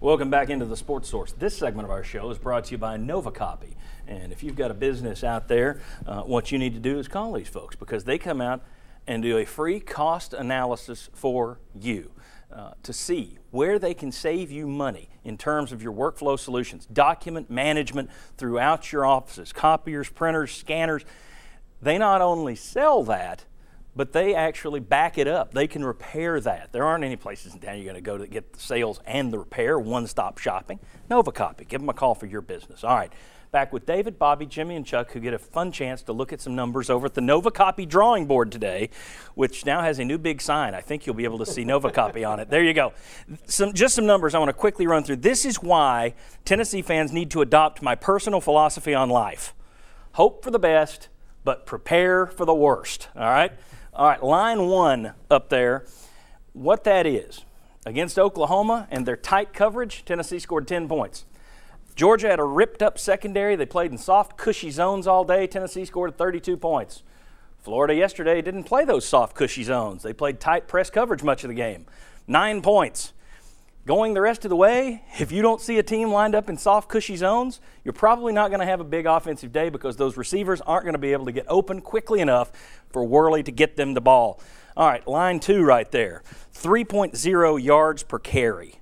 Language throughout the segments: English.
Welcome back into the Sports Source. This segment of our show is brought to you by Novacopy. And if you've got a business out there, what you need to do is call these folks because they come out and do a free cost analysis for you to see where they can save you money in terms of your workflow solutions, document management throughout your offices, copiers, printers, scanners. They not only sell that, but they actually back it up. They can repair that. There aren't any places in town you're going to go to get the sales and the repair, one-stop shopping. Novacopy, give them a call for your business. All right, back with David, Bobby, Jimmy, and Chuck, who get a fun chance to look at some numbers over at the Novacopy drawing board today, which now has a new big sign. I think you'll be able to see Novacopy on it. There you go. Just some numbers I want to quickly run through. This is why Tennessee fans need to adopt my personal philosophy on life. Hope for the best, but prepare for the worst, all right? All right, line one up there, what that is. Against Oklahoma and their tight coverage, Tennessee scored 10 points. Georgia had a ripped-up secondary. They played in soft, cushy zones all day. Tennessee scored 32 points. Florida yesterday didn't play those soft, cushy zones. They played tight press coverage much of the game. 9 points. Going the rest of the way, if you don't see a team lined up in soft, cushy zones, you're probably not going to have a big offensive day because those receivers aren't going to be able to get open quickly enough for Worley to get them the ball. All right, line two right there, 3.0 yards per carry.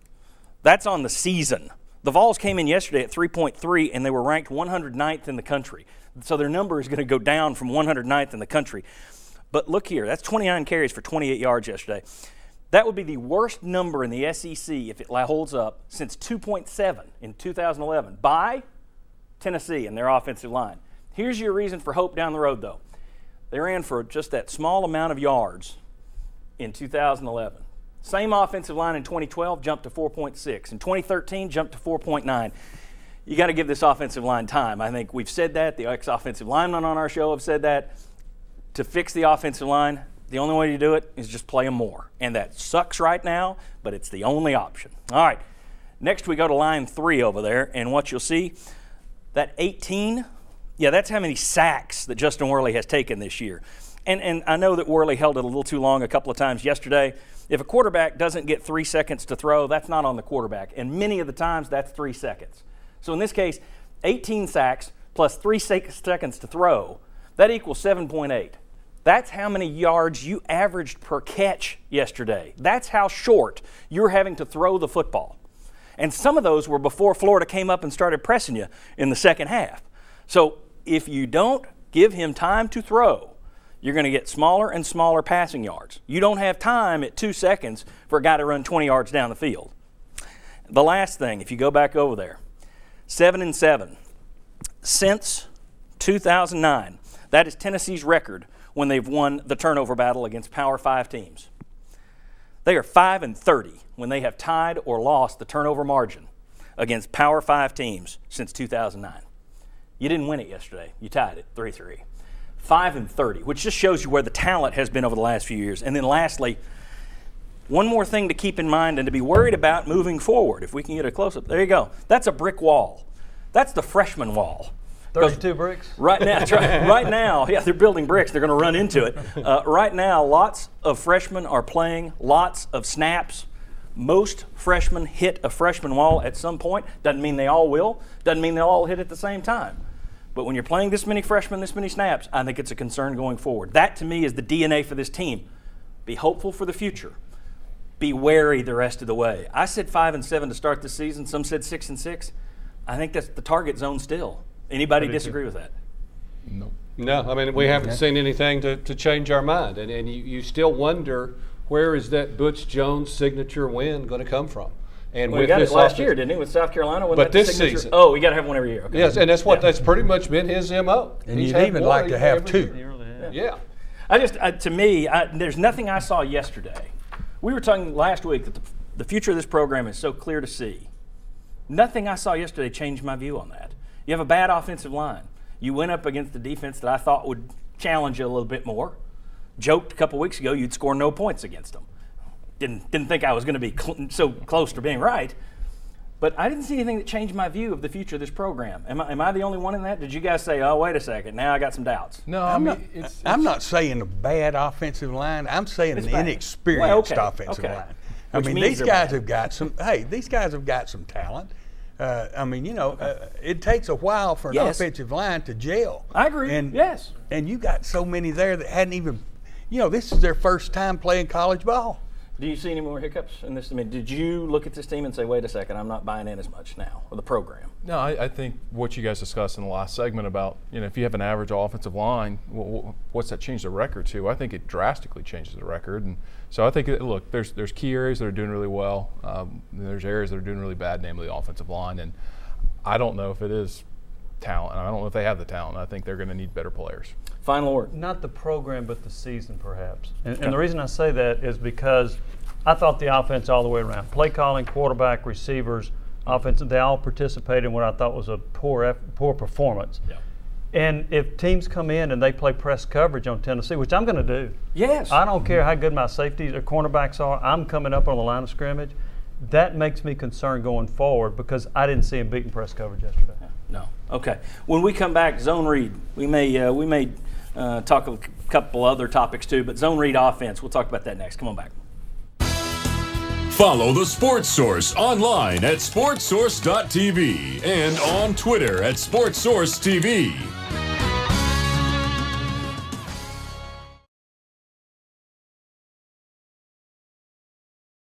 That's on the season. The Vols came in yesterday at 3.3, and they were ranked 109th in the country. So their number is going to go down from 109th in the country. But look here, that's 29 carries for 28 yards yesterday. That would be the worst number in the SEC if it holds up since 2.7 in 2011 by Tennessee and their offensive line. Here's your reason for hope down the road, though. They ran for just that small amount of yards in 2011. Same offensive line in 2012 jumped to 4.6. In 2013 jumped to 4.9. You got to give this offensive line time. I think we've said that. The ex-offensive linemen on our show have said that. To fix the offensive line, the only way to do it is just play them more. And that sucks right now, but it's the only option. All right, next we go to line three over there, and what you'll see, that 18, yeah, that's how many sacks that Justin Worley has taken this year. And I know that Worley held it a little too long a couple of times yesterday. If a quarterback doesn't get 3 seconds to throw, that's not on the quarterback. And many of the times, that's 3 seconds. So in this case, 18 sacks plus 3 seconds to throw, that equals 7.8. That's how many yards you averaged per catch yesterday. That's how short you're having to throw the football. And some of those were before Florida came up and started pressing you in the second half. So if you don't give him time to throw, you're going to get smaller and smaller passing yards. You don't have time at 2 seconds for a guy to run 20 yards down the field. The last thing, if you go back over there, 7-7 since 2009. That is Tennessee's record when they've won the turnover battle against Power 5 teams. They are 5-30 when they have tied or lost the turnover margin against Power 5 teams since 2009. You didn't win it yesterday. You tied it 3-3. 5-30, which just shows you where the talent has been over the last few years. And then lastly, one more thing to keep in mind and to be worried about moving forward. If we can get a close-up. There you go. That's a brick wall. That's the freshman wall. 32 bricks? Right now, right now, yeah, they're building bricks. They're going to run into it. Right now, lots of freshmen are playing, lots of snaps. Most freshmen hit a freshman wall at some point. Doesn't mean they all will. Doesn't mean they'll all hit at the same time. But when you're playing this many freshmen, this many snaps, I think it's a concern going forward. That, to me, is the DNA for this team. Be hopeful for the future. Be wary the rest of the way. I said 5-7 to start this season. Some said 6-6. I think that's the target zone still. Anybody disagree with that? No. No, I mean, we haven't seen anything to change our mind. And you still wonder, where is that Butch Jones signature win going to come from? And we got it last year, didn't he, with South Carolina? But this season. Oh, we got to have one every year. Okay. Yes, and that's pretty much been his MO. And you'd even like to have two. Yeah. To me, there's nothing I saw yesterday. We were talking last week that the future of this program is so clear to see. Nothing I saw yesterday changed my view on that. You have a bad offensive line. You went up against the defense that I thought would challenge you a little bit more. Joked a couple weeks ago you'd score no points against them. Didn't think I was going to be so close to being right. But I didn't see anything that changed my view of the future of this program. Am I the only one in that? Did you guys say, oh, wait a second, now I got some doubts? No, I'm not saying a bad offensive line. I'm saying an inexperienced offensive line. I mean, these guys have got some. Hey, these guys have got some talent. I mean, it takes a while for an offensive line to gel. I agree. And you got so many there that hadn't even, this is their first time playing college ball. Do you see any more hiccups in this? I mean, did you look at this team and say, wait a second, I'm not buying in as much now, or the program? No, I think what you guys discussed in the last segment about, if you have an average offensive line, what's that change the record to? I think it drastically changes the record. And so I think, look, there's key areas that are doing really well. There's areas that are doing really bad, namely the offensive line. And I don't know if it is talent. I don't know if they have the talent. I think they're going to need better players. Final word. Not the program, but the season, perhaps. And the reason I say that is because I thought the offense all the way around, play calling, quarterback, receivers, offense, they all participated in what I thought was a poor performance. Yeah. And if teams come in and they play press coverage on Tennessee, which I'm going to do. Yes. I don't care how good my safeties or cornerbacks are. I'm coming up on the line of scrimmage. That makes me concerned going forward because I didn't see him beating press coverage yesterday. No. Okay. When we come back, zone read. We may talk a couple other topics too, but zone read offense. We'll talk about that next. Come on back. Follow the Sports Source online at sportsource.tv and on Twitter at SportsSourceTV.